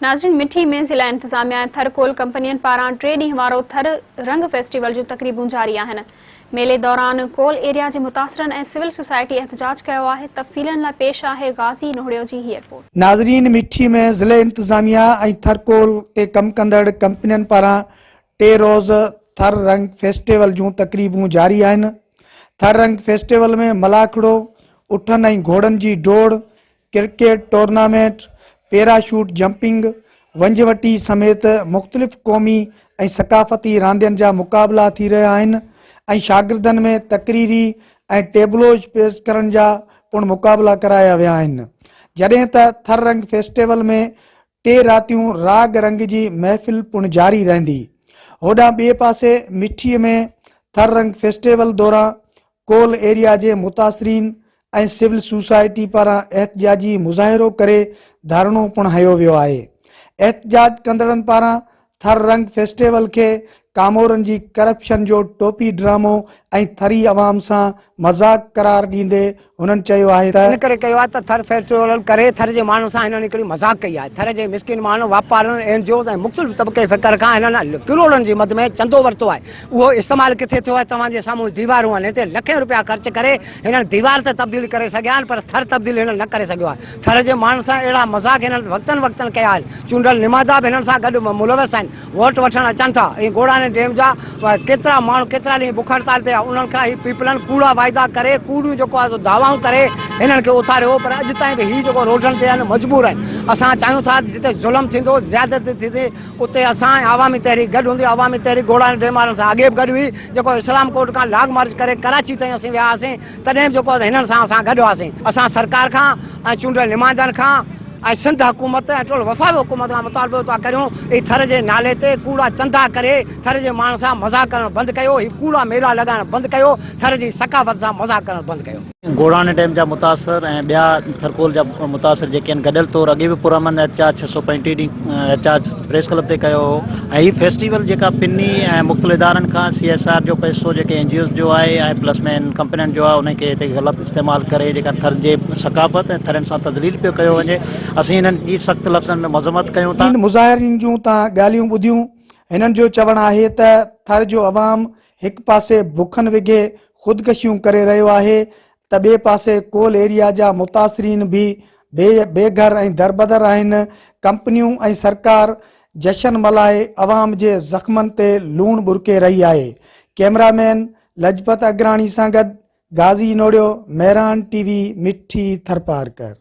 नाज़रीन, मिठी में ज़िला इंतज़ामिया थर कोल कंपनियन पारां 3 ॾींहं वारो थर रंग फेस्टिवल जो तक़रीबूं जारी आहिनि। मेले दौरान कोल एरिया जे मुतासिरनि ऐं सिविल सोसाइटी एहतजाज कयो आहे। तफ़सीलनि लाइ पेश आहे गाज़ी नोहड़ियो जी हीअ रिपोर्ट। नाज़रीन, मिठी में ज़िले इंतज़ामिया ऐं थर कोल ते कम कंदड़ कंपनियन पारां 3 रोज़ थर रंग फेस्टिवल जूं तक़रीबूं जारी आहिनि। थर रंग फेस्टिवल में मलाखड़ो, उठनि ऐं घोड़नि जी डोड़, क्रिकेट टूर्नामेंट, पैराशूट जंपिंग, वंजवटी समेत मुख़्तलिफ़ क़ौमी ऐं सक़ाफ़ती रांदियुनि जा मुक़ाबला थी रहिया आहिनि ऐं शागिर्दनि में तक़रीरी ऐं टेबलोज पेश करण जा पिणु मुक़ाबला कराया विया आहिनि। जॾहिं त थर रंग फेस्टिवल में 3 रातियूं राग रंग जी महफ़िल पिणु जारी रहंदी। होॾां ॿिए पासे मिठीअ में थर रंग फेस्टिवल दौरान कोल एरिया जे मुतासिरीन ऐं सिविल सोसाइटी पारां एहतजाजी मुज़ाहिरो करे धरणो पिणु हयो वियो आहे। एहतजाज कंदड़नि पारां थर रंग फेस्टिवल खे कामोरनि जी करप्शन जो टोपी ड्रामो ऐं थरी अवाम सां मज़ाक करार ॾींदे हुननि चयो आहे त थर फेस्टिवल करे थर जे माण्हुनि सां हिननि हिकिड़ी मज़ाक कई आहे। थर जे मिसकिन माण्हू वापारियुनि एनजीओ ऐं मुख़्तलिफ़ तबक़े फ़िकर खां हिननि किरोड़नि जी मद में चंदो वरितो आहे। उहो इस्तेमालु किथे थियो आहे? तव्हांजे साम्हूं दीवारूं आहिनि। हिते लखें रुपया ख़र्च करे हिननि दीवार ते तब्दील करे सघिया आहिनि, पर थर तब्दील हिननि न करे सघियो आहे। थर जे माण्हुनि सां अहिड़ा मज़ाक हिननि वक़्तनि कया आहिनि। चूंडल निमादा बि हिननि सां गॾु मुलविस आहिनि, वोट वठणु अचनि था। ऐं घोड़ाने डैम जा केतिरा माण्हू केतिरा ॾींहं बुख हड़ताल ते उन्हनि खां ही पीपलनि कूड़ा वाइदा करे कूड़ियूं जेको आहे दावाऊं करे हिननि खे उथारियो, पर अॼु ताईं बि हीउ जेको रोडनि ते आहिनि मजबूर आहिनि। असां चाहियूं था जिते ज़ुल्म थींदो, ज़्यादती थींदी, उते असां अवामी तहरीक गॾु हूंदी। अवामी तहरीक घोड़ाने डैम वारनि सां अॻे बि गॾु हुई, जेको इस्लाम कोर्ट खां लाग मार्च करे कराची ताईं असीं विया हुआसीं, तॾहिं बि जेको हिननि सां असां गॾु हुआसीं। असां सरकार खां ऐं चूंडियल निमादनि खां ऐं सिंध हुकूमत ऐं टोल वफ़ाक़ी हुकूमत खां मुतालबो था करियूं, ई थर जे नाले ते कूड़ा चंदा करे थर जे माण्हुनि सां मज़ाक करणु बंदि कयो, ही कूड़ा मेला लॻाइणु बंदि कयो, थर जी सक़ाफ़त सां मज़ाक करणु बंदि कयो। घोड़ाने डैम जा मुतासिर ऐं ॿिया थरकोल जा मुतासिर जेके आहिनि गॾियल तौरु अॻे बि पुरअमन एहतजाज 635 ॾींहं एहतजाज प्रेस क्लब ते कयो हो। ऐं हीअ फेस्टिवल जेका पिनी ऐं मुख़्तलिफ़ इदारनि खां CSR जो पैसो जेके NGOs जो आहे ऐं प्लस में कंपनियुनि जो आहे, उनखे हिते ग़लति इस्तेमालु करे जेका थर जे सक़ाफ़त ऐं थरनि सां तज़लील पियो कयो वञे। असीं हिननि जी सख़्तु लफ़्ज़नि में मज़म्मत कयूं था। मुज़ाहिरीन जूं तव्हां ॻाल्हियूं ॿुधियूं। हिननि जो चवणु आहे त थर जो अवाम हिकु पासे बुखनि विघे ख़ुदकशियूं करे रहियो आहे, त ॿिए पासे कोल एरिया जा मुतासिरीन बि बेघर ऐं दरबदर आहिनि। कंपनियूं ऐं सरकार जशन मल्हाए अवाम जे ज़ख़्मनि ते लूणु बुरके रही आहे। कैमरामैन लजपत अग्राणी सां गॾु गाज़ी नोड़ियो, मेहरान TV, मिठी, थरपारकर।